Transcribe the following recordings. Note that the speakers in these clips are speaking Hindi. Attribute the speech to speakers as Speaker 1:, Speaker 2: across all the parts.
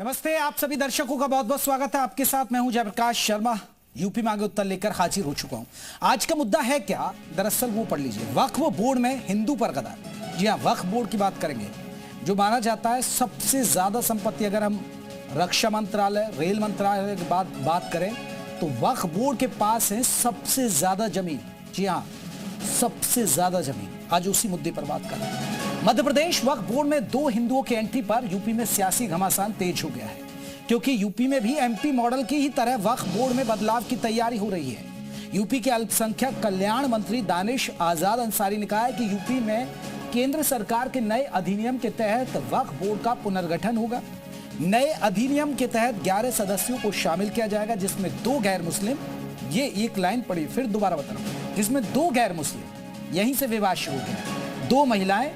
Speaker 1: नमस्ते, आप सभी दर्शकों का बहुत बहुत स्वागत है। आपके साथ मैं हूं जयप्रकाश शर्मा। यूपी मांगे उत्तर लेकर हाजिर हो चुका हूं। आज का मुद्दा है क्या, दरअसल वो पढ़ लीजिए। वक्फ बोर्ड में हिंदू पर गद्दार। जी हां, वक्फ बोर्ड की बात करेंगे, जो माना जाता है सबसे ज्यादा संपत्ति। अगर हम रक्षा मंत्रालय, रेल मंत्रालय की बात करें तो वक्फ बोर्ड के पास है सबसे ज्यादा जमीन। जी हाँ, सबसे ज्यादा जमीन। आज उसी मुद्दे पर बात करें। मध्य प्रदेश वक्फ बोर्ड में 2 हिंदुओं के एंट्री पर यूपी में सियासी घमासान तेज हो गया है, क्योंकि यूपी में भी एमपी मॉडल की ही तरह वक्फ बोर्ड में बदलाव की तैयारी हो रही है। यूपी के अल्पसंख्यक कल्याण मंत्री दानिश आजाद अंसारी ने कहा है कि यूपी में केंद्र सरकार के नए अधिनियम के तहत वक्फ बोर्ड का पुनर्गठन होगा। नए अधिनियम के तहत 11 सदस्यों को शामिल किया जाएगा, जिसमें 2 गैर मुस्लिम। ये एक लाइन पढ़ी, फिर दोबारा बता रहा हूं, जिसमें 2 गैर मुस्लिम, यहीं से विवाद शुरू हो गया। 2 महिलाएं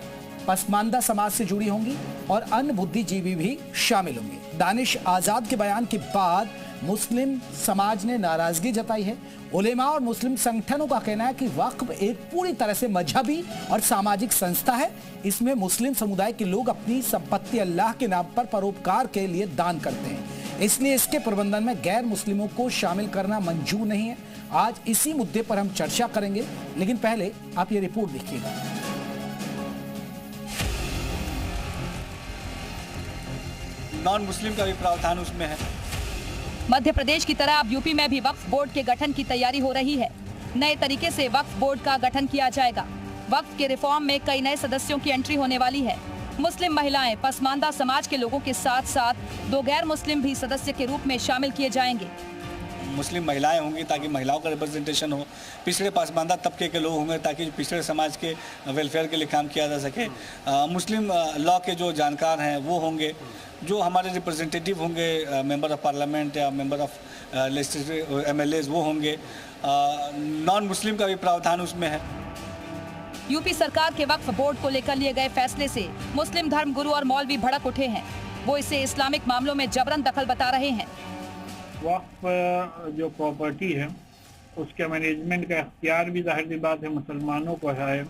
Speaker 1: पसमानदा समाज से जुड़ी होंगी और अन्य बुद्धिजीवी भी शामिल होंगे। दानिश आजाद के बयान के बाद मुस्लिम समाज ने नाराजगी जताई है। उलेमा और मुस्लिम संगठनों का कहना है कि वक्फ एक पूरी तरह से मजहबी और सामाजिक संस्था है। इसमें मुस्लिम समुदाय के लोग अपनी संपत्ति अल्लाह के नाम पर परोपकार के लिए दान करते हैं, इसलिए इसके प्रबंधन में गैर मुस्लिमों को शामिल करना मंजूर नहीं है। आज इसी मुद्दे पर हम चर्चा करेंगे, लेकिन पहले आप ये रिपोर्ट देखिएगा।
Speaker 2: नॉन मुस्लिम का भी प्रावधान उसमें है।
Speaker 3: मध्य प्रदेश की तरह अब यूपी में भी वक्फ बोर्ड के गठन की तैयारी हो रही है। नए तरीके से वक्फ बोर्ड का गठन किया जाएगा। वक्फ के रिफॉर्म में कई नए सदस्यों की एंट्री होने वाली है। मुस्लिम महिलाएं, पसमानदा समाज के लोगों के साथ साथ 2 गैर मुस्लिम भी सदस्य के रूप में शामिल किए जाएंगे।
Speaker 2: मुस्लिम महिलाएं होंगी ताकि महिलाओं का रिप्रेजेंटेशन हो। पिछड़े पसमानदा तबके के लोग होंगे ताकि पिछड़े समाज के वेलफेयर के लिए काम किया जा सके। मुस्लिम लॉ के जो जानकार हैं वो होंगे। जो हमारे रिप्रेजेंटेटिव होंगे, मेंबर ऑफ पार्लियामेंट या मेंबर ऑफ लेजिस्लेटिव MLAs, वो होंगे। नॉन मुस्लिम का भी प्रावधान उसमें है।
Speaker 3: यूपी सरकार के वक्फ बोर्ड को लेकर लिए गए फैसले से मुस्लिम धर्म गुरु और मौलवी भड़क उठे हैं। वो इसे इस्लामिक मामलों में जबरन दखल बता रहे हैं।
Speaker 4: वक्फ जो प्रॉपर्टी है उसके मैनेजमेंट का इख्तियार भी जाहिर सी बात है मुसलमानों को है,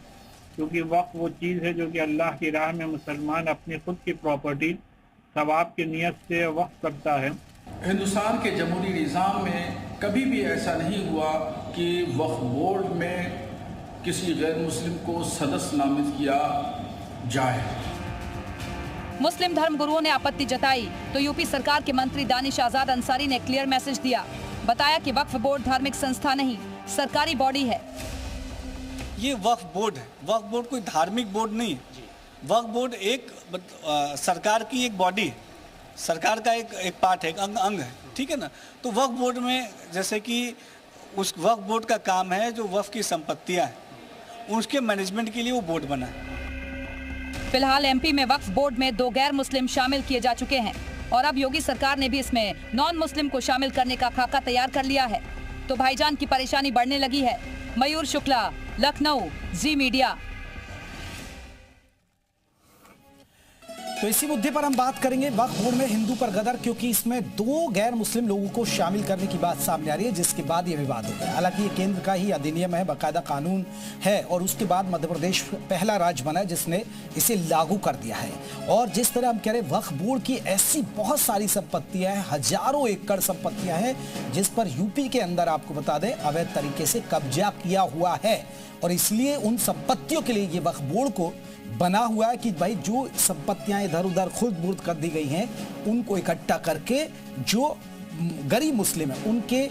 Speaker 4: क्योंकि वक्फ वो चीज़ है जो कि अल्लाह की राह में मुसलमान अपनी खुद की प्रॉपर्टी सवाब की नीयत से वक्फ करता है।
Speaker 5: हिंदुस्तान के जमहूरी निज़ाम में कभी भी ऐसा नहीं हुआ कि वक्फ बोर्ड में किसी गैर मुस्लिम को सदस्य नामित किया जाए।
Speaker 3: मुस्लिम धर्म गुरुओं ने आपत्ति जताई तो यूपी सरकार के मंत्री दानिश आजाद अंसारी ने क्लियर मैसेज दिया। बताया कि वक्फ बोर्ड धार्मिक संस्था नहीं, सरकारी बॉडी है।
Speaker 2: ये वक्फ बोर्ड है। वक्फ बोर्ड कोई धार्मिक बोर्ड नहीं है। वक्फ बोर्ड एक सरकार की एक बॉडी है, सरकार का एक पार्ट है, एक अंग है, ठीक है ना। तो वक्फ बोर्ड में जैसे कि उस वक्फ बोर्ड का काम है जो वक्फ की संपत्तियां हैं उसके मैनेजमेंट के लिए वो बोर्ड बना है।
Speaker 3: फिलहाल एमपी में वक्फ बोर्ड में 2 गैर मुस्लिम शामिल किए जा चुके हैं और अब योगी सरकार ने भी इसमें नॉन मुस्लिम को शामिल करने का खाका तैयार कर लिया है। तो भाईजान की परेशानी बढ़ने लगी है। मयूर शुक्ला, लखनऊ, जी मीडिया।
Speaker 1: तो इसी मुद्दे पर हम बात करेंगे, वक्फ बोर्ड में हिंदू पर गदर, क्योंकि इसमें 2 गैर मुस्लिम लोगों को शामिल करने की बात सामने आ रही है, जिसके बाद ये विवाद हो गया। हालांकि ये केंद्र का ही अधिनियम है, बाकायदा कानून है, और उसके बाद मध्य प्रदेश पहला राज्य बना है जिसने इसे लागू कर दिया है। और जिस तरह हम कह रहे, वक्फ बोर्ड की ऐसी बहुत सारी संपत्तियां हैं, हजारों एकड़ संपत्तियां हैं, जिस पर यूपी के अंदर आपको बता दें अवैध तरीके से कब्जा किया हुआ है। और इसलिए उन संपत्तियों के लिए ये वक्फ बोर्ड को बना हुआ है कि भाई जो संपत्तियां इधर उधर खुर्द बुर्द कर दी गई हैं उनको इकट्ठा करके जो गरीब मुस्लिम है उनके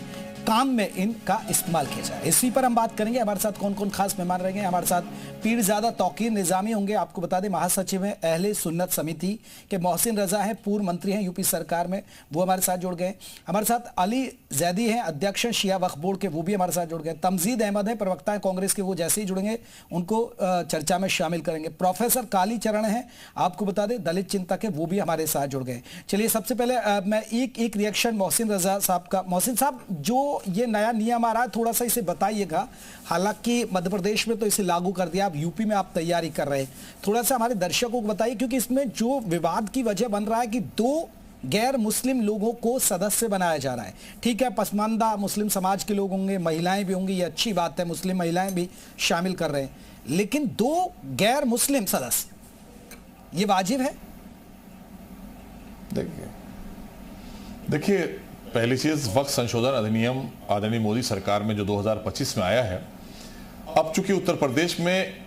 Speaker 1: काम में इनका इस्तेमाल किया जाए। इसी पर हम बात करेंगे। हमारे साथ कौन कौन खास मेहमान रहेंगे। हमारे साथ पीरजादा तौकीर निजामी होंगे, आपको बता दें महासचिव हैं अहले सुन्नत समिति के। मोहसिन रजा हैं, पूर्व मंत्री हैं यूपी सरकार में, वो हमारे साथ जुड़ गए। हमारे साथ अली जैदी हैं, अध्यक्ष शिया वक्फ बोर्ड के, वो भी हमारे साथ जुड़ गए। तमजीद अहमद हैं, प्रवक्ता हैं कांग्रेस के, वो जैसे ही जुड़ेंगे उनको चर्चा में शामिल करेंगे। प्रोफेसर काली चरण हैं, आपको बता दें दलित चिंतक है, वो भी हमारे साथ जुड़ गए। चलिए सबसे पहले मैं एक रिएक्शन मोहसिन रजा साहब का। मोहसिन साहब, जो ये नया नियम आ रहा है थोड़ा सा इसे बताइएगा। हालांकि मध्य प्रदेश में तो इसे लागू कर दिया, अब यूपी में आप तैयारी कर रहे हैं, थोड़ा सा हमारे दर्शकों को बताइए, क्योंकि इसमें जो विवाद की वजह बन रहा है कि 2 गैर मुस्लिम लोगों को सदस्य बनाया जा रहा है। ठीक है, पसमानदा मुस्लिम समाज के लोग होंगे, महिलाएं भी होंगी, ये अच्छी बात है, मुस्लिम महिलाएं भी शामिल कर रहे हैं, लेकिन 2 गैर मुस्लिम सदस्य, ये वाजिब है?
Speaker 6: देखिए, देखिए, पहली चीज, वक्त संशोधन अधिनियम आदरणीय मोदी सरकार में जो 2025 में आया है, अब चूंकि उत्तर प्रदेश में,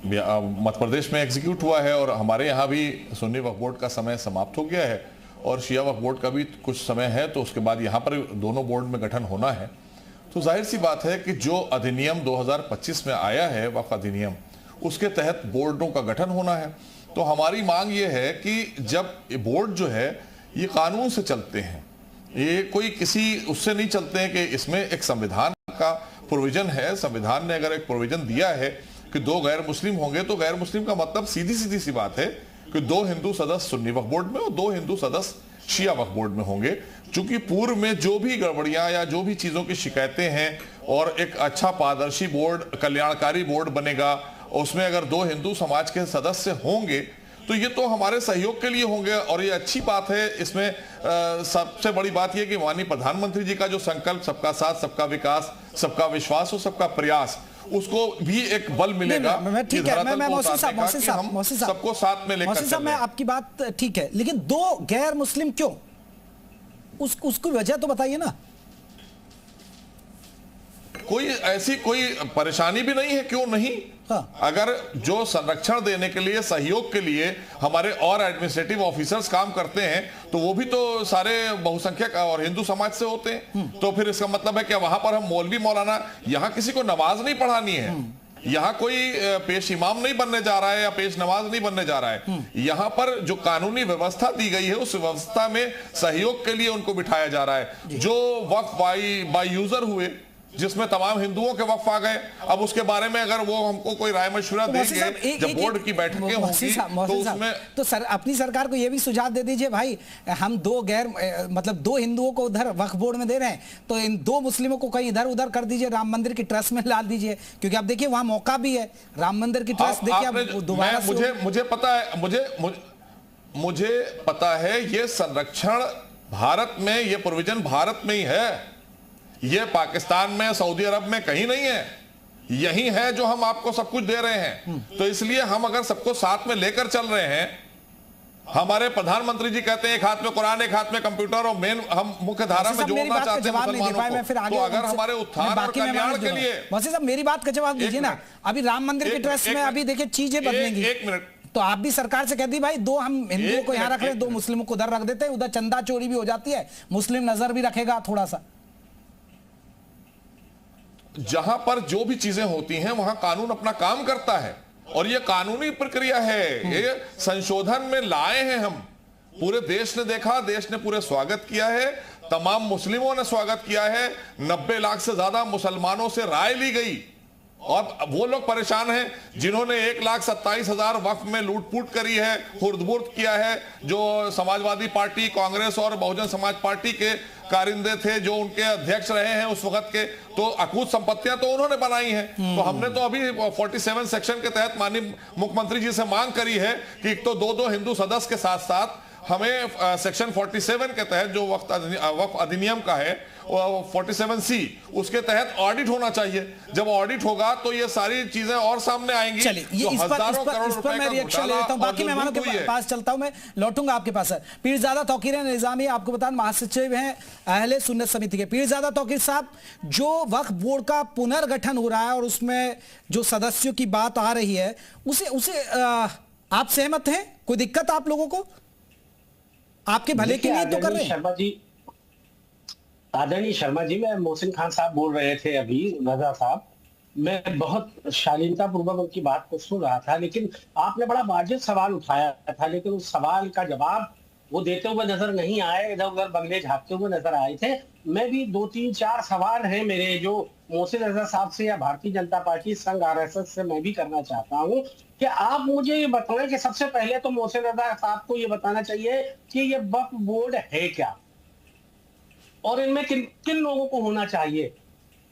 Speaker 6: मध्य प्रदेश में एग्जीक्यूट हुआ है और हमारे यहाँ भी सुन्नी वक्फ बोर्ड का समय समाप्त हो गया है और शिया वक्फ बोर्ड का भी कुछ समय है, तो उसके बाद यहाँ पर दोनों बोर्ड में गठन होना है। तो जाहिर सी बात है कि जो अधिनियम 2025 में आया है, वक्फ अधिनियम, उसके तहत बोर्डों का गठन होना है। तो हमारी मांग ये है कि जब बोर्ड जो है ये कानून से चलते हैं, ये कोई किसी उससे नहीं चलते हैं कि इसमें एक संविधान का प्रोविजन है, संविधान ने अगर एक प्रोविजन दिया है कि 2 गैर मुस्लिम होंगे, तो गैर मुस्लिम का मतलब सीधी सी बात है कि 2 हिंदू सदस्य सुन्नी वक्फ बोर्ड में और 2 हिंदू सदस्य शिया वक्फ बोर्ड में होंगे। चूंकि पूर्व में जो भी गड़बड़ियां या जो भी चीजों की शिकायतें हैं और एक अच्छा पारदर्शी बोर्ड, कल्याणकारी बोर्ड बनेगा, उसमें अगर 2 हिंदू समाज के सदस्य होंगे तो ये तो हमारे सहयोग के लिए होंगे और ये अच्छी बात है। इसमें सबसे बड़ी बात यह कि माननीय प्रधानमंत्री जी का जो संकल्प, सबका साथ, सबका विकास, सबका विश्वास और सबका प्रयास, उसको भी एक बल मिलेगा।
Speaker 1: ठीक है, मैं मौसी साहब
Speaker 6: सबको साथ में लेकर चलें।
Speaker 1: मैं आपकी बात ठीक है, लेकिन 2 गैर मुस्लिम क्यों? उसकी वजह तो बताइए ना।
Speaker 6: कोई ऐसी कोई परेशानी भी नहीं है, क्यों नहीं? हाँ। अगर जो संरक्षण देने के लिए, सहयोग के लिए हमारे और एडमिनिस्ट्रेटिव ऑफिसर्स काम करते हैं, तो वो भी तो सारे बहुसंख्यक और हिंदू समाज से होते हैं। तो फिर इसका मतलब है कि वहां पर हम मौलवी मौलाना, यहाँ किसी को नमाज नहीं पढ़ानी है, यहाँ कोई पेश इमाम नहीं बनने जा रहा है या पेश नमाज नहीं बनने जा रहा है। यहाँ पर जो कानूनी व्यवस्था दी गई है, उस व्यवस्था में सहयोग के लिए उनको बिठाया जा रहा है। जो वक्फ बाई यूजर हुए, जिसमें तमाम हिंदुओं के वक्फ आ गए, अब उसके बारे में अगर वो हमको कोई राय मशवरा देंगे, जब बोर्ड की बैठकें होंगी, तो उसमें
Speaker 1: तो सर अपनी सरकार को ये भी सुझाव दे दीजिए, भाई हम 2 हिंदुओं को उधर वक्फ बोर्ड में दे रहे हैं, तो इन 2 मुस्लिमों को कहीं इधर उधर कर दीजिए, राम मंदिर की ट्रस्ट में ला दीजिए, क्योंकि आप देखिए वहां मौका भी है, राम मंदिर की ट्रस्ट देखिए दोबारा।
Speaker 6: मुझे पता है ये संरक्षण भारत में, ये प्रोविजन भारत में ही है, ये पाकिस्तान में, सऊदी अरब में कहीं नहीं है, यही है जो हम आपको सब कुछ दे रहे हैं। तो इसलिए हम अगर सबको साथ में लेकर चल रहे हैं, हमारे प्रधानमंत्री जी कहते हैं एक हाथ में कुरान, एक हाथ में कंप्यूटर, और मेन हम मुख्य धारा में जोड़ना चाहते हैं मुसलमानों को। तो अगर हमारे उत्थान और कल्याण के लिए,
Speaker 1: मौसी साहब मेरी बात का जवाब दीजिए ना। अभी राम मंदिर की ट्रस्ट में अभी देखिए चीजें बदलेंगी,
Speaker 6: 1 मिनट,
Speaker 1: तो आप भी सरकार से कह दी भाई 2 हम हिंदुओं को यहाँ रख रहे हैं, 2 मुस्लिमों को उधर रख देते हैं, उधर चंदा चोरी भी हो जाती है, मुस्लिम नजर भी रखेगा थोड़ा सा।
Speaker 6: जहां पर जो भी चीजें होती हैं वहां कानून अपना काम करता है और ये कानूनी प्रक्रिया है। ये संशोधन में लाए हैं हम, पूरे देश ने देखा, देश ने पूरे स्वागत किया है, तमाम मुस्लिमों ने स्वागत किया है, 90 लाख से ज्यादा मुसलमानों से राय ली गई और वो लोग परेशान हैं जिन्होंने 1,27,000 वक्फ में लूटपूट करी है, खुर्द-बुर्द किया है, जो समाजवादी पार्टी, कांग्रेस और बहुजन समाज पार्टी के कारिंदे थे, जो उनके अध्यक्ष रहे हैं उस वक्त के, तो अकूत संपत्तियां तो उन्होंने बनाई हैं। तो हमने तो अभी 47 सेक्शन के तहत माननीय मुख्यमंत्री जी से मांग करी है कि एक तो 2 हिंदू सदस्य के साथ साथ हमें सेक्शन 47 के तहत जो वक्फ अधिनियम का है 47C, उसके तहत ऑडिट होना चाहिए। जब ऑडिट होगा तो ये सारी चीजें और सामने आएंगी।
Speaker 1: चलिए इस पर मैं रिएक्शन ले लेता हूं, बाकी मेहमानों के पास चलता हूं, मैं लौटूंगा आपके पास। पीरजादा तौकीर निजामी, आपको बता महासचिव हैं अहले सुन्नत समिति के। पीरजादा तौकीर साहब, जो वक्फ बोर्ड का पुनर्गठन हो रहा है और उसमें जो सदस्यों की बात आ रही है, उसे आप सहमत हैं? कोई दिक्कत आप लोगों को? आपके भले के लिए तो कर रहे हैं।
Speaker 7: आदरणीय शर्मा जी, मैं मोहसिन खान साहब बोल रहे थे अभी, रजा साहब, मैं बहुत शालीनता पूर्वक उनकी बात को सुन रहा था, लेकिन आपने बड़ा वाजिब सवाल उठाया था, लेकिन उस सवाल का जवाब वो देते हुए नजर नहीं आए, इधर उधर बंगले झाँकते हुए नजर आए थे। मैं भी 2, 3, 4 सवाल हैं मेरे, जो मोहसिन रजा साहब से या भारतीय जनता पार्टी संघ RSS से मैं भी करना चाहता हूँ कि आप मुझे ये बताएं कि सबसे पहले तो मोहसिन रजा साहब को ये बताना चाहिए कि ये वक्फ बोर्ड है क्या और इनमें किन लोगों को होना चाहिए।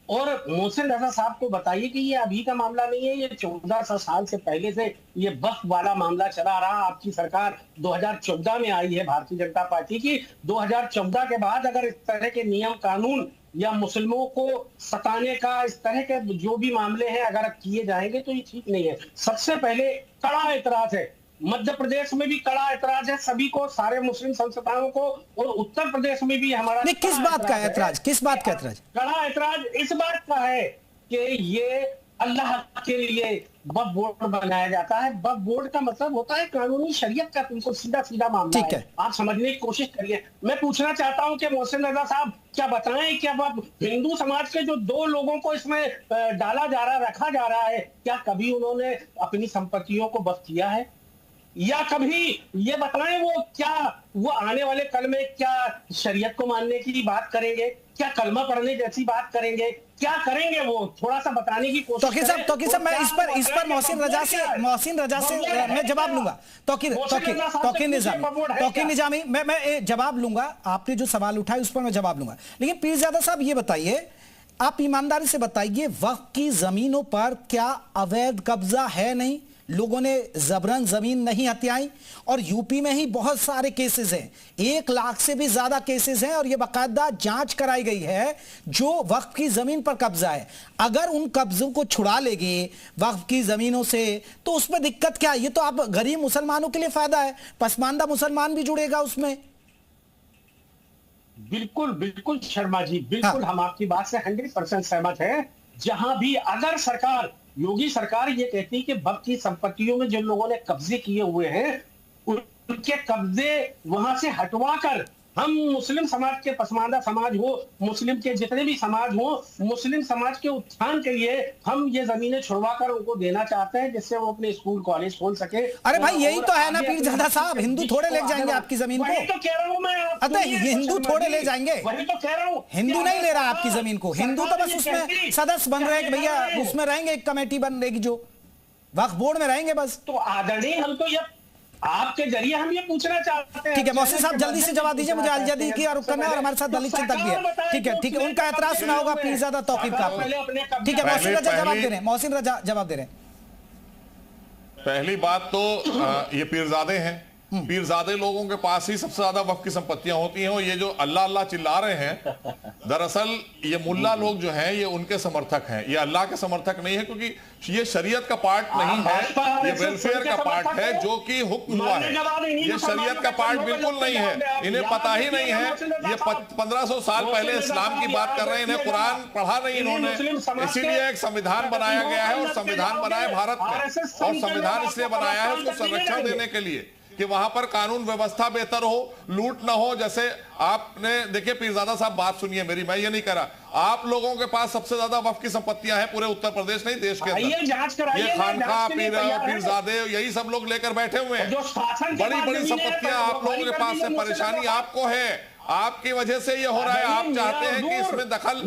Speaker 7: और मोहसिन रजा साहब को बताइए कि ये अभी का मामला नहीं है, ये 1400 साल से पहले से ये वक्फ वाला मामला चला रहा। आपकी सरकार 2014 में आई है भारतीय जनता पार्टी की। 2014 के बाद अगर इस तरह के नियम कानून या मुस्लिमों को सताने का, इस तरह के जो भी मामले हैं अगर किए जाएंगे तो ये ठीक नहीं है। सबसे पहले कड़ा एतराज है मध्य प्रदेश में भी कड़ा ऐतराज है सभी को, सारे मुस्लिम संस्थानों को, और उत्तर प्रदेश में भी हमारा
Speaker 1: नहीं, किस बात का ऐतराज, किस बात का ऐतराज?
Speaker 7: कड़ा ऐतराज इस बात का है कि ये अल्लाह के लिए वक्फ बोर्ड बनाया जाता है। वक्फ बोर्ड का मतलब होता है कानूनी शरीयत का, तुमको सीधा सीधा मामला
Speaker 1: ठीक है।
Speaker 7: आप समझने की कोशिश करिए। मैं पूछना चाहता हूं कि मोहसिन रजा साहब क्या बताएं, क्या हिंदू समाज के जो 2 लोगों को इसमें डाला जा रहा, रखा जा रहा है, क्या कभी उन्होंने अपनी संपत्तियों को वक्फ किया है? या कभी ये बताएं वो आने वाले कल में क्या शरीयत को मानने की बात करेंगे, क्या कलमा पढ़ने जैसी बात करेंगे, क्या करेंगे? वो थोड़ा सा बताने की कोशिश
Speaker 1: तौकीर साहब मैं इस पर मोहसिन रजा से मैं जवाब लूंगा। तौकीर निजामी मैं जवाब लूंगा, आपने जो सवाल उठाए उस पर मैं जवाब लूंगा। लेकिन पीरजादा साहब ये बताइए, आप ईमानदारी से बताइए, वक्फ की जमीनों पर क्या अवैध कब्जा है? नहीं, लोगों ने जबरन जमीन नहीं हथियाई, और यूपी में ही बहुत सारे केसेस हैं, 1 लाख से भी ज्यादा केसेस हैं, और यह बाकायदा जांच कराई गई है जो वक्फ की जमीन पर कब्जा है। अगर उन कब्जों को छुड़ा लेंगे वक्फ की जमीनों से तो उसमें दिक्कत क्या है? ये तो आप गरीब मुसलमानों के लिए फायदा है, पसमानदा मुसलमान भी जुड़ेगा उसमें।
Speaker 7: बिल्कुल बिल्कुल शर्मा जी, बिल्कुल हम आपकी बात से 100% सहमत है। जहां भी अगर सरकार, योगी सरकार ये कहती है कि वक्फ की संपत्तियों में जिन लोगों ने कब्जे किए हुए हैं उनके कब्जे वहां से हटवाकर हम मुस्लिम समाज के, पसमानदा समाज हो, मुस्लिम के जितने भी समाज हो, मुस्लिम समाज के उत्थान के लिए हम ये जमीनें छुड़वाकर उनको देना चाहते हैं, जिससे वो अपने स्कूल कॉलेज खोल सके।
Speaker 1: अरे भाई यही तो है ना पीरजादा साहब, हिंदू थोड़े ले जाएंगे आपकी जमीन को?
Speaker 7: वही तो कह रहा हूं मैं,
Speaker 1: अतः हिंदू थोड़े ले जाएंगे,
Speaker 7: वही तो कह रहा हूं।
Speaker 1: हिंदू नहीं ले रहा आपकी जमीन को, हिंदू तो बस उसमें सदस्य बन रहे हैं कि भैया उसमें रहेंगे, एक कमेटी बन रहेगी जो वक्फ बोर्ड में रहेंगे बस।
Speaker 7: तो आदरणीय, हम तो ये आपके जरिए हम ये पूछना चाहते हैं।
Speaker 1: ठीक है मोहसिन साहब, जल्दी से जवाब दीजिए, मुझे अलजदी की रुख करना है, और हमारे साथ दलित चिंतक भी है। ठीक है, उनका एतराज सुना होगा पीरजादा तौकीर का आपने। ठीक है, मोहसिन रजा जवाब दे रहे हैं, मोहसिन रजा जवाब दे रहे हैं।
Speaker 6: पहली बात तो ये पीरजादे हैं, पीरजादे लोगों के पास ही सबसे ज्यादा वक्फ की संपत्तियां होती हैं, और ये जो अल्लाह अल्लाह चिल्ला रहे हैं, दरअसल ये मुल्ला लोग जो हैं ये उनके समर्थक हैं, ये अल्लाह के समर्थक नहीं है, क्योंकि ये शरीयत का पार्ट नहीं है, ये वेलफेयर का पार्ट है जो कि हुक्म हुआ है, ये शरीयत का पार्ट बिल्कुल नहीं है। इन्हें पता ही नहीं है, ये 1500 साल पहले इस्लाम की बात कर रहे हैं, इन्हें कुरान पढ़ा नहीं इन्होंने, इसीलिए एक संविधान बनाया गया है, और संविधान बनाया भारत में, और संविधान इसलिए बनाया है उसको संरक्षण देने के लिए कि वहां पर कानून व्यवस्था बेहतर हो, लूट ना हो। जैसे आपने देखिए पीरजादा साहब, बात सुनिए मेरी, मैं ये नहीं कह रहा, आप लोगों के पास सबसे ज्यादा वक्फ की संपत्तियां हैं पूरे उत्तर प्रदेश नहीं देश के अंदर, ये खानका पीरजादे यही सब लोग लेकर बैठे हुए हैं, बड़ी बड़ी संपत्तियां आप लोगों के पास है। परेशानी आपको है, आपकी वजह से ये हो रहा है, आप चाहते हैं कि इसमें दखल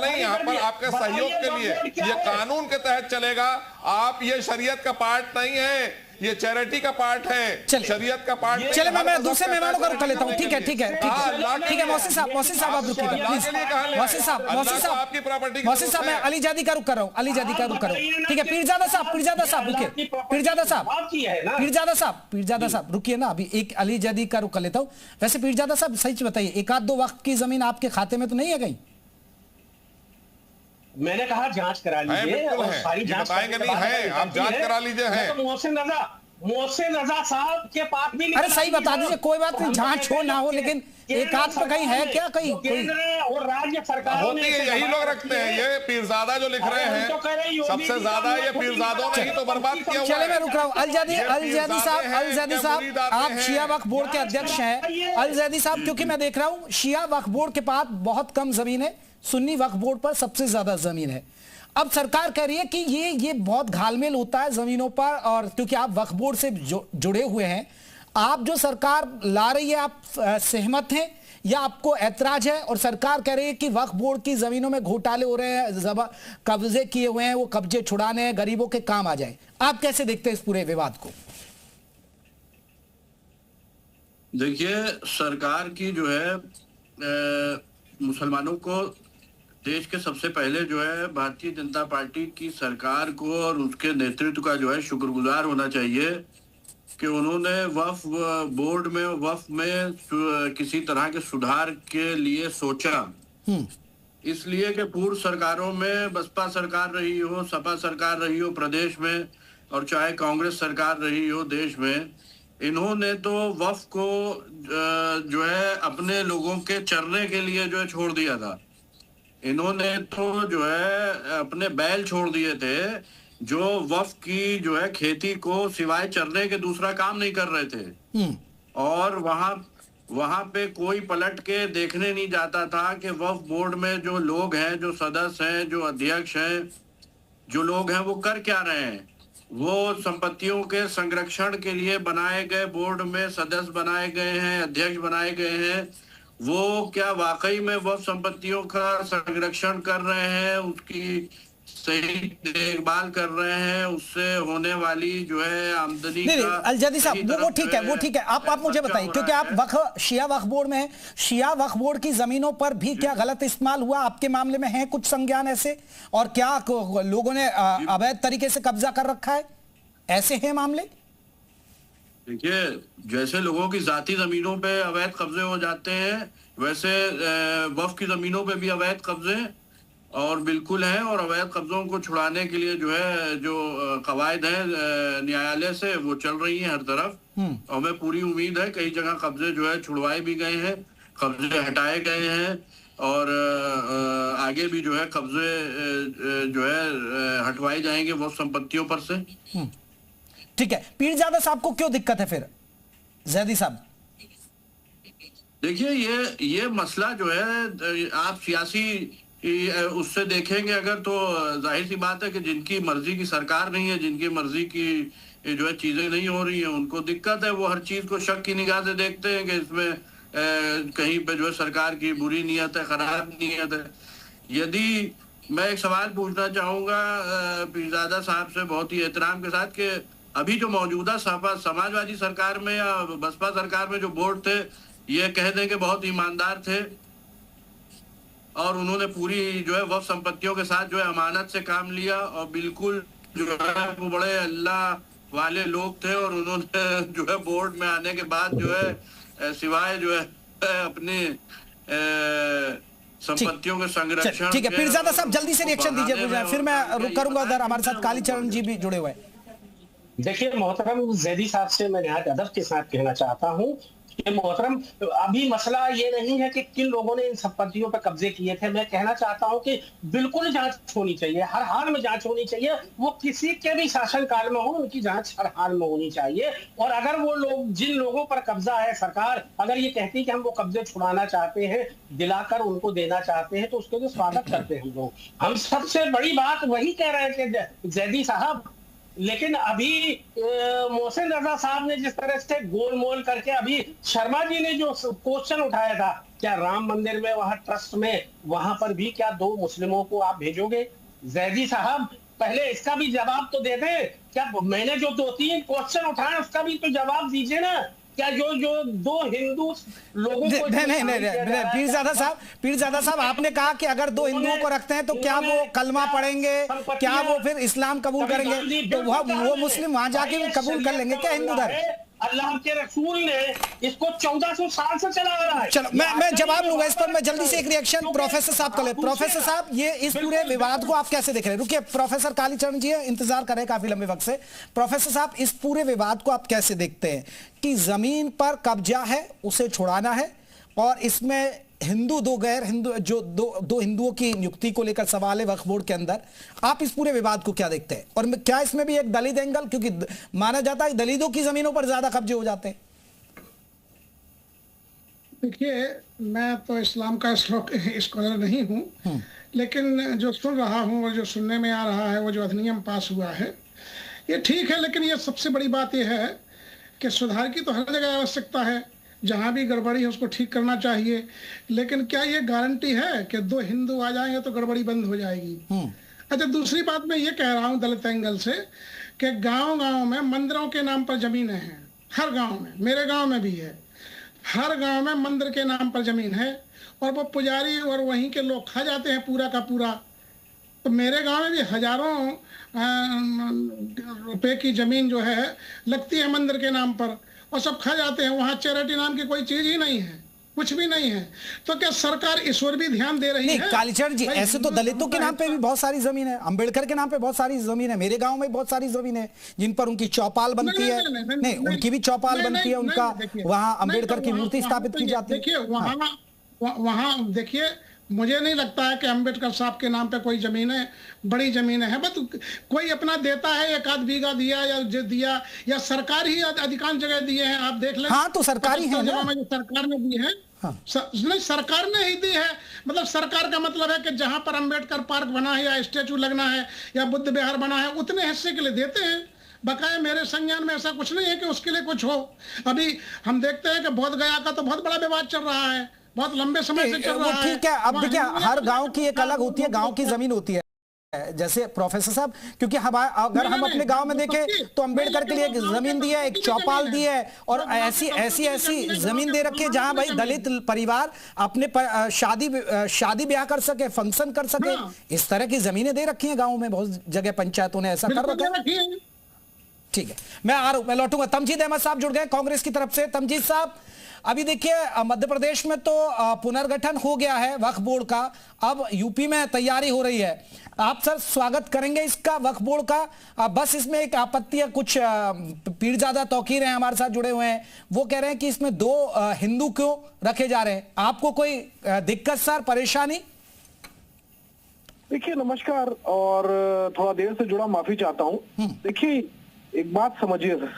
Speaker 6: नहीं, यहाँ पर आपके सहयोग के लिए ये कानून के तहत चलेगा। आप ये शरीयत का पार्ट नहीं है, ये चैरिटी का पार्ट है, शरीयत का पार्ट।
Speaker 1: चले मैं दूसरे मेहमानों का रुख कर लेता हूँ। ठीक है मोहसिन साहब आप रुकिए प्लीज। मोहसिन साहब मैं अली जादी का रुख कर रहा हूँ, ठीक है पीरजादा साहब रुकिए, पीरजादा साहब रुकिए ना, अभी एक अली जादी का रुख कर लेता हूँ। वैसे पीरजादा साहब सच बताइए, 1-2 वक्त की जमीन आपके खाते में तो नहीं है कहीं?
Speaker 7: मैंने कहा जांच करा लीजिए, और सारी जांच
Speaker 6: बताएंगे नहीं है, आप जांच करा लीजिए। है
Speaker 7: तो मोहसिन रजा साहब के पास भी
Speaker 1: अरे सही बता दीजिए, कोई बात नहीं, जांच हो ना हो, लेकिन एक आध तो कहीं है क्या? कहीं
Speaker 7: केंद्र और राज्य सरकार
Speaker 6: होती है, यही लोग रखते हैं। ये पीरजादा जो लिख रहे हैं सबसे ज्यादा ये पीरजादों ने ही तो बर्बाद किया।
Speaker 1: चले मैं रुक रहा हूँ। अलजैदी साहब आप शिया वक्फ बोर्ड के अध्यक्ष हैं। अलजैदी साहब, क्योंकि मैं देख रहा हूँ शिया वक्फ बोर्ड के पास बहुत कम जमीन है, सुन्नी वक्फ बोर्ड पर सबसे ज्यादा जमीन है। अब सरकार कह रही है कि ये बहुत घालमेल होता है जमीनों पर, और क्योंकि आप वक्फ बोर्ड से जुड़े हुए हैं, आप जो सरकार ला रही है आप सहमत हैं या आपको ऐतराज है? और सरकार कह रही है कि वक्फ बोर्ड की जमीनों में घोटाले हो रहे हैं, कब्जे किए हुए हैं, वो कब्जे छुड़ाने हैं, गरीबों के काम आ जाए। आप कैसे देखते हैं इस पूरे विवाद को?
Speaker 8: देखिए, सरकार की जो है मुसलमानों को, देश के सबसे पहले जो है भारतीय जनता पार्टी की सरकार को और उसके नेतृत्व का जो है शुक्रगुजार होना चाहिए कि उन्होंने वक्फ बोर्ड में, वक्फ में किसी तरह के सुधार के लिए सोचा। इसलिए कि पूर्व सरकारों में बसपा सरकार रही हो, सपा सरकार रही हो प्रदेश में, और चाहे कांग्रेस सरकार रही हो देश में, इन्होंने तो वक्फ को जो है अपने लोगों के चरने के लिए जो है छोड़ दिया था। इन्होंने तो जो है अपने बैल छोड़ दिए थे, जो वक्फ की जो है खेती को सिवाय चरने के दूसरा काम नहीं कर रहे थे। और वहां पे कोई पलट के देखने नहीं जाता था कि वक्फ बोर्ड में जो लोग हैं, जो सदस्य हैं, जो अध्यक्ष हैं, जो लोग हैं, वो कर क्या रहे हैं। वो संपत्तियों के संरक्षण के लिए बनाए गए बोर्ड में सदस्य बनाए गए हैं, अध्यक्ष बनाए गए हैं, वो क्या वाकई में वक्फ संपत्तियों का संरक्षण कर रहे हैं, उसकी सही देखभाल कर रहे हैं, उससे होने वाली जो है आमदनी
Speaker 1: नहीं,
Speaker 8: का
Speaker 1: अलजदी साहब वो ठीक है आप मुझे बताइए, क्योंकि आप शिया वक्फ बोर्ड में हैं, शिया वक्फ बोर्ड की जमीनों पर भी क्या गलत इस्तेमाल हुआ आपके मामले में है कुछ संज्ञान ऐसे, और क्या लोगों ने अवैध तरीके से कब्जा कर रखा है, ऐसे हैं मामले?
Speaker 8: देखिए, जैसे लोगों की जाती जमीनों पे अवैध कब्जे हो जाते हैं, वैसे वक्फ की जमीनों पे भी अवैध कब्जे और बिल्कुल हैं, और अवैध कब्जों को छुड़ाने के लिए जो है जो कवायद है न्यायालय से वो चल रही हैं हर तरफ। और हमें पूरी उम्मीद है कई जगह कब्जे जो है छुड़वाए भी गए हैं, कब्जे हटाए गए हैं, और आगे भी जो है कब्जे जो है हटवाए जाएंगे वो संपत्तियों पर से।
Speaker 1: ठीक है, पीरजादा साहब को क्यों दिक्कत है फिर, जैदी साहब?
Speaker 8: देखिए, ये मसला जो है आप सियासी उससे देखेंगे अगर, तो जाहिर सी बात है कि जिनकी मर्जी की सरकार नहीं है, जिनकी मर्जी की जो है चीजें नहीं हो रही हैं, उनको दिक्कत है। वो हर चीज को शक की निगाह से देखते हैं कि इसमें कहीं पे जो है सरकार की बुरी नीयत है, खराब नीयत है। यदि मैं एक सवाल पूछना चाहूंगा पीरजादा साहब से बहुत ही एहतराम के साथ, कि अभी जो मौजूदा समाजवादी सरकार में या बसपा सरकार में जो बोर्ड थे, ये कह दें कि बहुत ईमानदार थे और उन्होंने पूरी जो है वक्फ संपत्तियों के साथ जो है अमानत से काम लिया, और बिल्कुल जो है वो बड़े अल्लाह वाले लोग थे, और उन्होंने जो है बोर्ड में आने के बाद जो है सिवाय जो है अपने संपत्तियों के संरक्षण।
Speaker 1: ठीक है, पीरजादा साहब जल्दी से रिएक्शन दीजिए, फिर मैं करूंगा उधर, हमारे साथ कालीचरण जी भी जुड़े हुए हैं।
Speaker 7: देखिए मोहतरम जैदी साहब से मैं निहायत अदब के साथ कहना चाहता हूं कि मोहतरम, अभी मसला ये नहीं है कि किन लोगों ने इन संपत्तियों पर कब्जे किए थे। मैं कहना चाहता हूं कि बिल्कुल जांच होनी चाहिए, हर हाल में जांच होनी चाहिए। वो किसी के भी शासनकाल में हो, उनकी जांच हर हाल में होनी चाहिए। और अगर वो लोग, जिन लोगों पर कब्जा है, सरकार अगर ये कहती है कि हम वो कब्जे छुड़ाना चाहते हैं, दिलाकर उनको देना चाहते हैं, तो उसके लिए स्वागत करते हैं हम लोग। हम सबसे बड़ी बात वही कह रहे हैं कि जैदी साहब, लेकिन अभी मोहसिन रजा साहब ने जिस तरह से गोलमोल करके, अभी शर्मा जी ने जो क्वेश्चन उठाया था, क्या राम मंदिर में वहां ट्रस्ट में वहां पर भी क्या 2 मुस्लिमों को आप भेजोगे? जैदी साहब पहले इसका भी जवाब तो दे दें। क्या मैंने जो 2-3 क्वेश्चन उठाए उसका भी तो जवाब दीजिए ना। क्या जो 2 हिंदू लोगों को
Speaker 1: नहीं, पीरजादा साहब आपने कहा कि अगर 2 हिंदुओं को रखते हैं तो क्या वो कलमा पढ़ेंगे, क्या वो फिर इस्लाम कबूल करेंगे? तो वो मुस्लिम वहां जाके कबूल कर लेंगे क्या हिंदू धर्म?
Speaker 7: अल्लाह के रसूल ने इसको 1400 साल से चला रहा है।
Speaker 1: चलो मैं जवाब लूंगा इस पर। मैं जल्दी से एक रिएक्शन प्रोफेसर साहब का ले। प्रोफेसर साहब, ये इस पूरे विवाद को आप कैसे देख रहे हैं? रुकिए, प्रोफेसर कालीचरण जी इंतजार कर रहे हैं काफी लंबे वक्त से। प्रोफेसर साहब, इस पूरे विवाद को आप कैसे देखते हैं कि जमीन पर कब्जा है, उसे छुड़ाना है, और इसमें हिंदू गैर हिंदू, जो दो हिंदुओं की नियुक्ति को लेकर सवाल है वक्फ बोर्ड के अंदर, आप इस पूरे विवाद को क्या देखते हैं? और क्या इसमें भी एक दलित एंगल, क्योंकि माना जाता है दलितों की जमीनों पर ज्यादा कब्जे हो जाते हैं?
Speaker 9: देखिए, मैं तो इस्लाम का स्कॉलर नहीं हूँ, लेकिन जो सुन रहा हूँ और जो सुनने में आ रहा है, वो जो अधिनियम पास हुआ है ये ठीक है, लेकिन ये सबसे बड़ी बात यह है कि सुधार की तो हर जगह आवश्यकता है, जहाँ भी गड़बड़ी है उसको ठीक करना चाहिए। लेकिन क्या ये गारंटी है कि 2 हिंदू आ जाएंगे तो गड़बड़ी बंद हो जाएगी? अच्छा, दूसरी बात मैं ये कह रहा हूँ दलित एंगल से कि गांव-गांव में मंदिरों के नाम पर जमीनें हैं। हर गांव में, मेरे गांव में भी है, हर गांव में मंदिर के नाम पर जमीन है, और वो पुजारी और वहीं के लोग खा जाते हैं पूरा का पूरा। तो मेरे गांव में भी हजारों रुपए की जमीन जो है लगती है मंदिर के नाम पर, और सब खा जाते हैं। वहाँ चैरिटी नाम की कोई चीज ही नहीं है। कुछ भी नहीं है। तो क्या सरकार इस ओर भी ध्यान दे रही
Speaker 1: नहीं
Speaker 9: है?
Speaker 1: कालीचरण जी,
Speaker 9: भाई,
Speaker 1: ऐसे तो दलितों के नाम पे भी बहुत सारी जमीन है, अंबेडकर के नाम पे बहुत सारी जमीन है, मेरे गांव में बहुत सारी जमीन है जिन पर उनकी चौपाल बनती है। नहीं उनकी भी चौपाल बनती है, उनका वहां अंबेडकर की मूर्ति स्थापित की जाती है।
Speaker 9: देखिए वहां देखिए, मुझे नहीं लगता है कि अंबेडकर साहब के नाम पे कोई जमीनें बड़ी जमीनें हैं, बस कोई अपना देता है, एक आध बीघा दिया या सरकार ही अधिकांश जगह दिए हैं, आप देख लें।
Speaker 1: हाँ तो सरकारी है ना,
Speaker 9: सरकार ने दी है। नहीं सरकार ने ही दी है, मतलब सरकार का मतलब है कि जहां पर अंबेडकर पार्क बना है या स्टेचू लगना है या बुद्ध विहार बना है उतने हिस्से के लिए देते हैं। बकाया मेरे संज्ञान में ऐसा कुछ नहीं है कि उसके लिए कुछ हो। अभी हम देखते हैं कि बोध गया का तो बहुत बड़ा विवाद चल रहा है, बहुत लंबे समय से चल रहा है।
Speaker 1: ठीक है, अब देखिए हर गांव की एक अलग होती है, गांव की जमीन होती है। जैसे प्रोफेसर साहब, क्योंकि अगर हम अपने गांव में देखें तो अंबेडकर के लिए एक जमीन दी है, एक चौपाल दी है, और ऐसी जमीन दे रखी है जहां भाई दलित परिवार अपने शादी ब्याह कर सके, फंक्शन कर सके, इस तरह की जमीनें दे रखी हैं गाँव में, बहुत जगह पंचायतों ने ऐसा कर रखा है। ठीक है, मैं लौटूंगा। तमजीद अहमद साहब जुड़ गए कांग्रेस की तरफ से। तमजीद साहब, अभी देखिए मध्य प्रदेश में तो पुनर्गठन हो गया है वक्फ बोर्ड का, अब यूपी में तैयारी हो रही है। आप सर स्वागत करेंगे इसका वक्फ बोर्ड का? बस इसमें एक आपत्ति है, कुछ पीरजादा तौकीर हैं हमारे साथ जुड़े हुए हैं, वो कह रहे हैं कि इसमें 2 हिंदू क्यों रखे जा रहे हैं? आपको कोई दिक्कत सर, परेशानी?
Speaker 10: देखिए नमस्कार, और थोड़ा देर से जुड़ा, माफी चाहता हूँ। देखिए एक बात समझिए सर,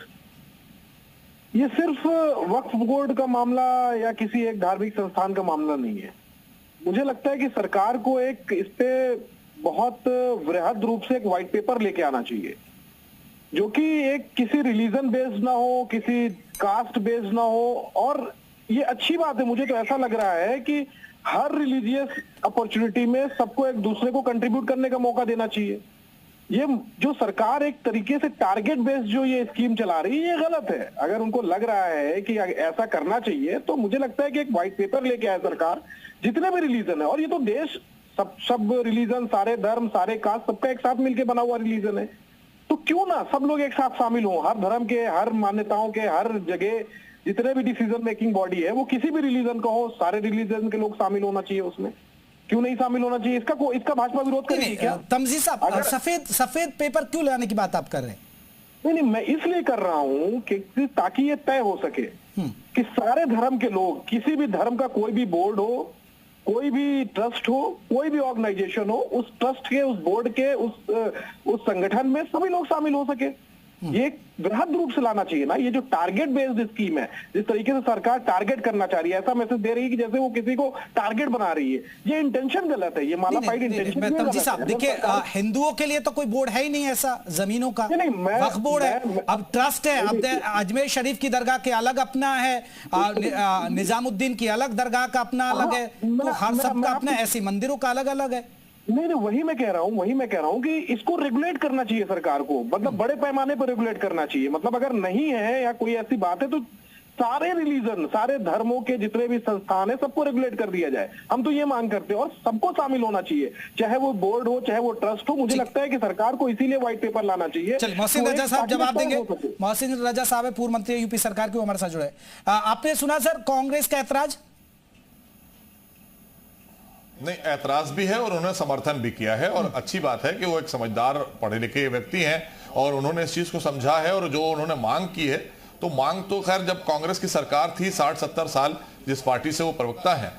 Speaker 10: ये सिर्फ वक्फ बोर्ड का मामला या किसी एक धार्मिक संस्थान का मामला नहीं है। मुझे लगता है कि सरकार को एक इस पे बहुत वृहद रूप से एक व्हाइट पेपर लेके आना चाहिए, जो कि एक किसी रिलीजन बेस्ड ना हो, किसी कास्ट बेस्ड ना हो। और ये अच्छी बात है, मुझे तो ऐसा लग रहा है कि हर रिलीजियस अपॉर्चुनिटी में सबको एक दूसरे को कंट्रीब्यूट करने का मौका देना चाहिए। ये जो सरकार एक तरीके से टारगेट बेस्ड जो ये स्कीम चला रही है, ये गलत है। अगर उनको लग रहा है कि ऐसा करना चाहिए तो मुझे लगता है कि एक व्हाइट पेपर लेके आए सरकार, जितने भी रिलीजन है, और ये तो देश सब रिलीजन, सारे धर्म, सारे कास्ट, सबका एक साथ मिलकर बना हुआ रिलीजन है, तो क्यों ना सब लोग एक साथ शामिल हो। हर धर्म के, हर मान्यताओं के, हर जगह जितने भी डिसीजन मेकिंग बॉडी है वो किसी भी रिलीजन का हो, सारे रिलीजन के लोग शामिल होना चाहिए उसमें। क्यों नहीं शामिल होना चाहिए? इसका भाजपा विरोध करेगी क्या?
Speaker 1: तमजीद साहब, सफेद पेपर क्यों लाने की बात आप कर रहे हैं?
Speaker 10: नहीं, मैं इसलिए कर रहा हूं कि ताकि ये तय हो सके कि सारे धर्म के लोग, किसी भी धर्म का कोई भी बोर्ड हो, कोई भी ट्रस्ट हो, कोई भी ऑर्गेनाइजेशन हो, उस ट्रस्ट के, उस बोर्ड के, उस संगठन में सभी लोग शामिल हो सके। ये वृहद रूप से लाना चाहिए ना। ये जो टारगेट बेस्ड स्कीम है, जिस तरीके से सरकार टारगेट करना चाह रही है, ऐसा मैसेज दे रही है कि जैसे वो किसी को टारगेट बना रही है, ये इंटेंशन गलत है, ये मालाफाइड इंटेंशन।
Speaker 1: तमजीद साहब देखिए, हिंदुओं के लिए तो कोई बोर्ड है ही नहीं ऐसा जमीनों का, वक्फ बोर्ड है, अब ट्रस्ट है, अब अजमेर शरीफ की दरगाह के अलग अपना है, निजामुद्दीन की अलग दरगाह का अपना अलग है, तो हर सबका अपना, ऐसी मंदिरों का अलग अलग है।
Speaker 10: नहीं, वही मैं कह रहा हूँ कि इसको रेगुलेट करना चाहिए सरकार को, मतलब बड़े पैमाने पर रेगुलेट करना चाहिए। मतलब अगर नहीं है या कोई ऐसी बात है तो सारे रिलीजन, सारे धर्मों के जितने भी संस्थान है, सबको रेगुलेट कर दिया जाए। हम तो ये मांग करते हैं, और सबको शामिल होना चाहिए, चाहे वो बोर्ड हो, चाहे वो ट्रस्ट हो। मुझे लगता है कि सरकार को इसीलिए व्हाइट पेपर लाना चाहिए।
Speaker 1: चलिए, मोहसिन रजा साहब जवाब देंगे। मोहसिन रजा साहब है, पूर्व मंत्री यूपी सरकार के, हमारे साथ जुड़े। आपने सुना सर कांग्रेस का ऐतराज?
Speaker 6: नहीं, ऐतराज भी है और उन्होंने समर्थन भी किया है, और अच्छी बात है कि वो एक समझदार पढ़े लिखे व्यक्ति हैं और उन्होंने इस चीज को समझा है। और जो उन्होंने मांग की है, तो मांग तो खैर जब कांग्रेस की सरकार थी 60-70 साल, जिस पार्टी से वो प्रवक्ता हैं,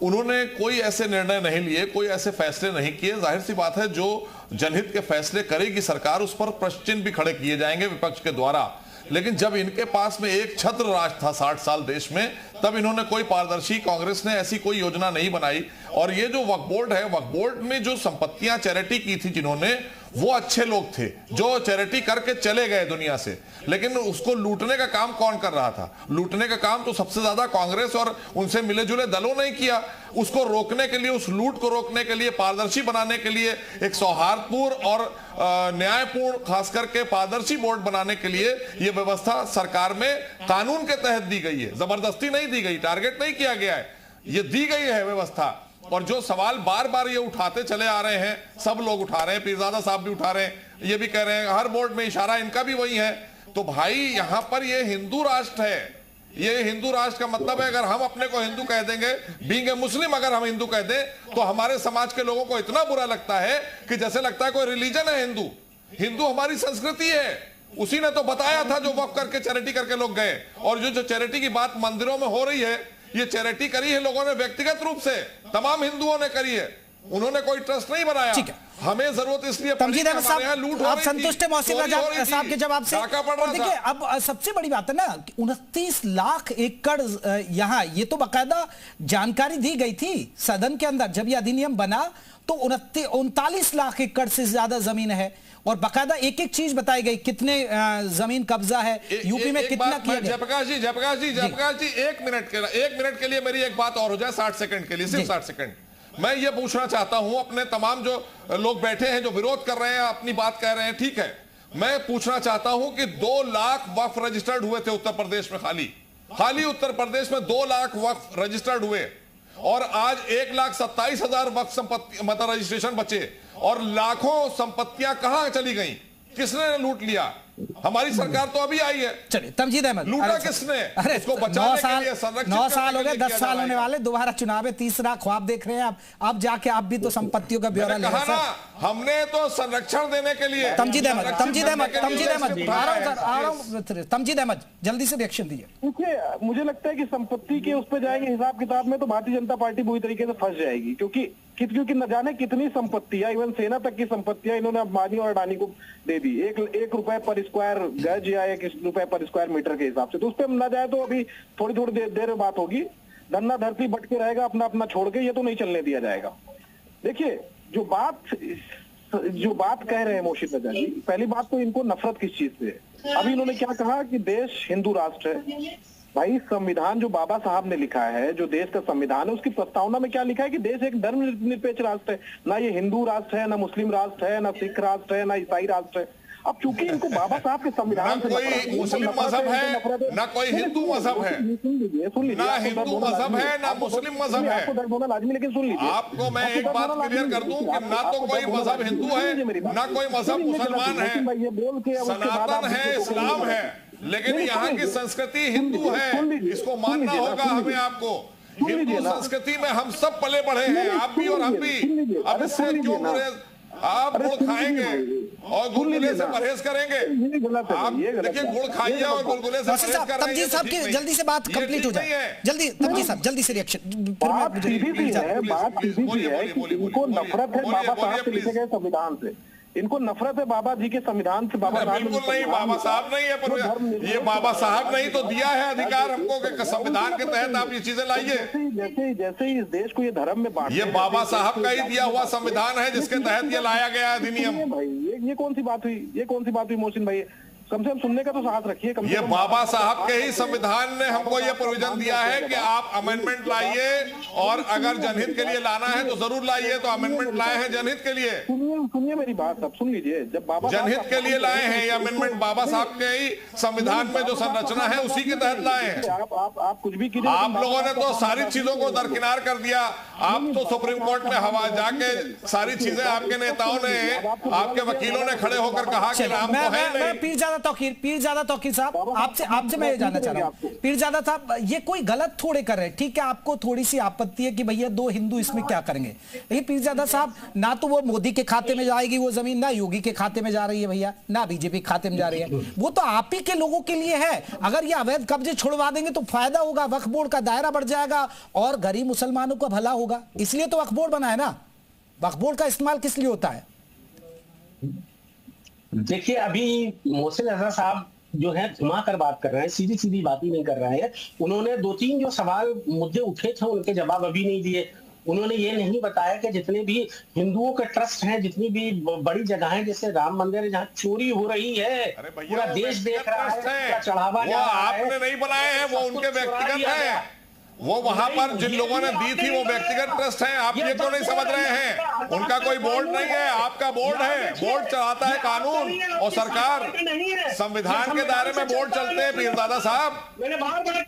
Speaker 6: उन्होंने कोई ऐसे निर्णय नहीं लिए, कोई ऐसे फैसले नहीं किए। जाहिर सी बात है, जो जनहित के फैसले करेगी सरकार, उस पर प्रश्न चिन्ह भी खड़े किए जाएंगे विपक्ष के द्वारा। लेकिन जब इनके पास में एक छत्र राज था 60 साल देश में, तब इन्होंने कोई पारदर्शी, कांग्रेस ने ऐसी कोई योजना नहीं बनाई। और ये जो वक्फ बोर्ड है, वक्फ बोर्ड में जो संपत्तियां चैरिटी की थी जिन्होंने, वो अच्छे लोग थे जो चैरिटी करके चले गए दुनिया से, लेकिन उसको लूटने का काम कौन कर रहा था? लूटने का काम तो सबसे ज्यादा कांग्रेस और उनसे मिले जुले दलों ने किया। उसको रोकने के लिए, उस लूट को रोकने के लिए, पारदर्शी बनाने के लिए, एक सौहार्दपूर्ण और न्यायपूर्ण, खास करके पारदर्शी बोर्ड बनाने के लिए यह व्यवस्था सरकार में कानून के तहत दी गई है, जबरदस्ती नहीं दी गई, टारगेट नहीं किया गया है, ये दी गई है व्यवस्था। और जो सवाल बार बार ये उठाते चले आ रहे हैं, सब लोग उठा रहे हैं, पीरजादा साहब भी उठा रहे हैं, ये भी कह रहे हैं, हर बोर्ड में इशारा इनका भी वही है। तो भाई यहां पर ये हिंदू राष्ट्र है, ये हिंदू राष्ट्र का मतलब है। अगर हम अपने को हिंदू कह देंगे, बीइंग ए मुस्लिम अगर हम हिंदू कह दें, तो हमारे समाज के लोगों को इतना बुरा लगता है कि जैसे लगता है कोई रिलीजन है हिंदू। हिंदू हमारी संस्कृति है। उसी ने तो बताया था जो वक्फ करके चैरिटी करके लोग गए। और जो चैरिटी की बात मंदिरों में हो रही है, ये चैरिटी करी है लोगों ने व्यक्तिगत रूप से, तमाम हिंदुओं ने करी है। उन्होंने कोई ट्रस्ट नहीं बनाया। हमें जरूरत इसलिए
Speaker 1: तमजीद अहमद साहब, आप संतुष्ट है मौसिन रजा साहब के जवाब से? और देखिए, अब सबसे बड़ी बात है ना, 29 लाख एकड़ यहाँ, ये तो बाकायदा जानकारी दी गई थी सदन के अंदर जब ये अधिनियम बना, तो 39 लाख एकड़ से ज्यादा जमीन है और बाकायदा एक एक चीज बताई गई, कितने जमीन कब्जा है यूपी में, कितना किया गया।
Speaker 6: जयप्रकाश जी, एक मिनट के लिए मेरी एक बात और हो जाए, 60 सेकंड के लिए, सिर्फ 60 सेकंड। मैं ये पूछना चाहता हूं अपने तमाम जो लोग बैठे हैं, जो विरोध कर रहे हैं, अपनी बात कह रहे हैं, ठीक है, मैं पूछना चाहता हूं कि 2 लाख वक्फ रजिस्टर्ड हुए थे उत्तर प्रदेश में, खाली उत्तर प्रदेश में 2 लाख वक्फ रजिस्टर्ड हुए और आज 1,27,000 वक्फ संपत्ति मतलब रजिस्ट्रेशन बचे और लाखों संपत्तियां कहां चली गई, किसने लूट लिया? हमारी सरकार तो अभी आई है।
Speaker 1: चलिए तमजीद अहमद,
Speaker 6: लूटा किसने? इसको बचाने के लिए, संरक्षित
Speaker 1: 9 साल हो गए, 10 साल होने वाले, दोबारा चुनाव है, तीसरा ख्वाब देख रहे हैं आप। अब जाके आप भी तो संपत्तियों का ब्यौरा ले रहे हैं।
Speaker 6: हमने तो संरक्षण देने के लिए।
Speaker 1: तमजीद अहमद जल्दी से रिएक्शन दीजिए।
Speaker 10: देखिए, मुझे लगता है कि संपत्ति के उस पर जाएंगे हिसाब किताब में तो भारतीय जनता पार्टी बुरी तरीके से फंस जाएगी, क्योंकि न जाने कितनी संपत्तियां, इवन सेना तक की संपत्तियां इन्होंने अंबानी और अडानी को दे दी, एक रुपए पर स्क्वायर गज या 1 रुपए पर स्क्वायर मीटर के हिसाब से। तो उस पर न जाए तो अभी थोड़ी देर बात होगी, धन्ना धरती बट के रहेगा अपना छोड़ के, ये तो नहीं चलने दिया जाएगा। देखिए, जो बात कह रहे हैं मोर्शिद रजा जी, पहली बात तो इनको नफरत किस चीज से है। अभी इन्होंने क्या कहा कि देश हिंदू राष्ट्र है। भाई, संविधान जो बाबा साहब ने लिखा है, जो देश का संविधान है, उसकी प्रस्तावना में क्या लिखा है कि देश एक धर्मनिरपेक्ष राष्ट्र है। ना ये हिंदू राष्ट्र है, ना मुस्लिम राष्ट्र है, ना सिख राष्ट्र है, ना ईसाई राष्ट्र है। अब चूंकि इनको बाबा साहब के संविधान से
Speaker 6: कोई मुस्लिम मजहब है, ना कोई हिंदू मजहब है, ना हिंदू मजहब है, ना मुस्लिम मजहब है।
Speaker 10: आपको दर्द होना लाजमी, लेकिन सुन लीजिए,
Speaker 6: आपको मैं एक बात क्लियर कर दूं कि ना तो कोई मजहब हिंदू है, ना कोई मजहब मुसलमान है, सनातन है, इस्लाम है, लेकिन यहाँ की संस्कृति हिंदू है, इसको मानना होगा हमें। आपको हिंदू संस्कृति में हम सब पले बढ़े हैं, आप भी और हम भी। अब इससे क्यों आप गुड़ खाएंगे और गुलगुले से परहेज करेंगे? आप देखिए, गुड़ खाइए और गुलगुले से परहेज कर रहे हैं।
Speaker 1: तमजीद साहब की जल्दी से बात कंप्लीट हो जाए, जल्दी तमजीद साहब जल्दी से रिएक्शन।
Speaker 10: बात सीधी सी है कि इनको नफरत है बाबा साहब के लिखे गए संविधान से, इनको नफरत है बाबा जी के संविधान से। बाबा साहब
Speaker 6: बिल्कुल नहीं, बाबा साहब नहीं है, पर ये बाबा साहब नहीं तो दिया है अधिकार हमको कि संविधान के तहत आप ये चीजें लाइए।
Speaker 10: जैसे इस देश को ये धर्म में बांट,
Speaker 6: ये बाबा साहब का ही दिया हुआ संविधान है जिसके तहत ये लाया गया अधिनियम।
Speaker 10: भाई, ये कौन सी बात हुई मोहसिन भाई? कम से कम सुनने का तो साहस रखिए।
Speaker 6: ये बाबा साहब के ही संविधान ने हमको ये प्रोविजन दिया है कि आप अमेंडमेंट लाइए और अगर जनहित के लिए लाना है तो जरूर लाइए। तो अमेंडमेंट लाए हैं जनहित के लिए।
Speaker 10: सुनिए मेरी बात, अब सुन लीजिए। जब बाबा
Speaker 6: जनहित के लिए लाए हैं ये अमेंडमेंट, बाबा साहब के ही संविधान में जो संरचना है उसी के तहत लाए हैं।
Speaker 10: आप कुछ भी कीजिए,
Speaker 6: आप लोगों ने तो सारी चीजों को दरकिनार कर दिया। आप तो सुप्रीम कोर्ट में हवा जाके सारी चीजें आपके नेताओं ने, आपके वकीलों ने खड़े होकर कहा कि राम तो है नहीं।
Speaker 1: पीरजादा तौकीर साहब, आपसे मैं ये जानना चाह रहा हूँ, पीरजादा साहब, ये कोई गलत थोड़े कर रहे हैं। ठीक है, आपको थोड़ी सी आपत्ति है कि भैया 2 हिंदू इसमें क्या करेंगे, लेकिन पीरजादा साहब, ना तो वो मोदी के खाते में जाएगी वो जमीन, ना योगी के खाते में जा रही है भैया, ना बीजेपी के खाते में जा रही है। वो तो आप ही के लोगों के लिए है। अगर ये अवैध कब्जे छुड़वा देंगे तो फायदा होगा, वक्फ बोर्ड का दायरा बढ़ जाएगा और गरीब मुसलमानों का भला होगा। इसलिए तो वक्फ बोर्ड बना है ना। वक्फ बोर्ड का इस्तेमाल किस लिए होता है?
Speaker 7: देखिए, अभी मोहसिन रजा साहब जो है घुमा कर बात कर रहे हैं, सीधी सीधी बात ही नहीं कर रहे हैं। उन्होंने 2-3 जो सवाल मुद्दे उठे थे उनके जवाब अभी नहीं दिए। उन्होंने ये नहीं बताया कि जितने भी हिंदुओं के ट्रस्ट हैं, जितनी भी बड़ी जगहें जैसे राम मंदिर है जहाँ चोरी हो रही है, पूरा देश देख रहा है, चढ़ावा
Speaker 6: आपने नहीं बनाए हैं, वो उनके व्यक्तिगत है। वो वहां पर जिन लोगों ने दी थी वो व्यक्तिगत ट्रस्ट हैं, आप ये क्यों नहीं समझ रहे हैं? उनका कोई बोर्ड नहीं है, आपका बोर्ड है। बोर्ड चलाता है कानून और सरकार। संविधान के दायरे में बोर्ड चलते हैं पीरजादा साहब।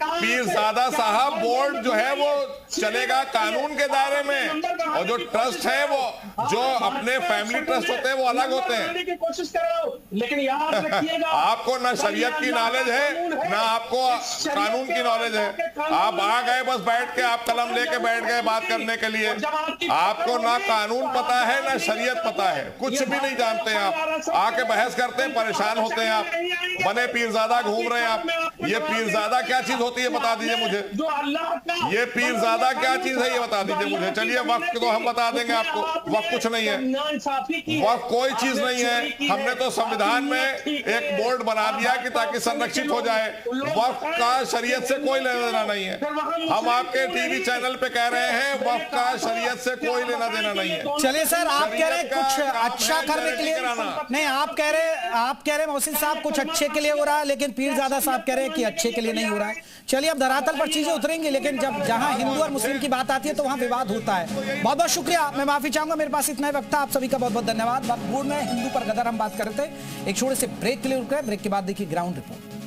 Speaker 6: पीरजादा साहब बोर्ड जो है वो चलेगा कानून के दायरे में, और जो ट्रस्ट है वो जो अपने फैमिली ट्रस्ट होते हैं वो अलग होते हैं।
Speaker 7: कोशिश कर रहा हूं, लेकिन याद रखिएगा
Speaker 6: आपको ना शरीयत की नॉलेज है ना आपको कानून की नॉलेज है। आप आ गए बस बैठ के, आप कलम लेके बैठ गए बात करने के लिए। आपको ना कानून पता है ना शरीयत पता है, कुछ भी नहीं जानते आप। आके बहस करते हैं, परेशान होते हैं आप। बने पीरजादा घूम रहे हैं आप। ये पीरजादा क्या चीज होती है बता दीजिए मुझे। ये पीरजादा क्या चीज है ये बता दीजिए मुझे। चलिए वक्त तो हम बता देंगे आपको, वक्त कुछ नहीं है, वक्त कोई चीज नहीं है। हमने तो संविधान में एक बोर्ड बना दिया कि ताकि संरक्षित हो जाए। वक्त का शरीयत से कोई लेना देना नहीं है। हम आपके टीवी चैनल पे कह रहे हैं वक्त का शरीयत से कोई लेना देना नहीं है।
Speaker 1: चलिए सर, आप कह रहे हैं कुछ अच्छा करने के लिए नहीं, आप कह रहे मोहसिन साहब कुछ अच्छे के लिए हो रहा है, लेकिन पीरजादा साहब कह रहे हैं कि अच्छे के लिए नहीं हो रहा है। चलिए अब धरातल पर चीजें उतरेंगी, लेकिन जब जहां हिंदू और मुस्लिम की बात आती है तो वहां विवाद होता है। बहुत बहुत शुक्रिया, मैं माफी चाहूंगा, मेरे पास इतना ही वक्त था। आप सभी का बहुत बहुत धन्यवाद। वक्त बोर्ड में हिंदू पर गदर हम बात कर रहे थे। एक छोटे से ब्रेक के लिए रुक रहे हैं, ब्रेक के बाद देखिए ग्राउंड रिपोर्ट।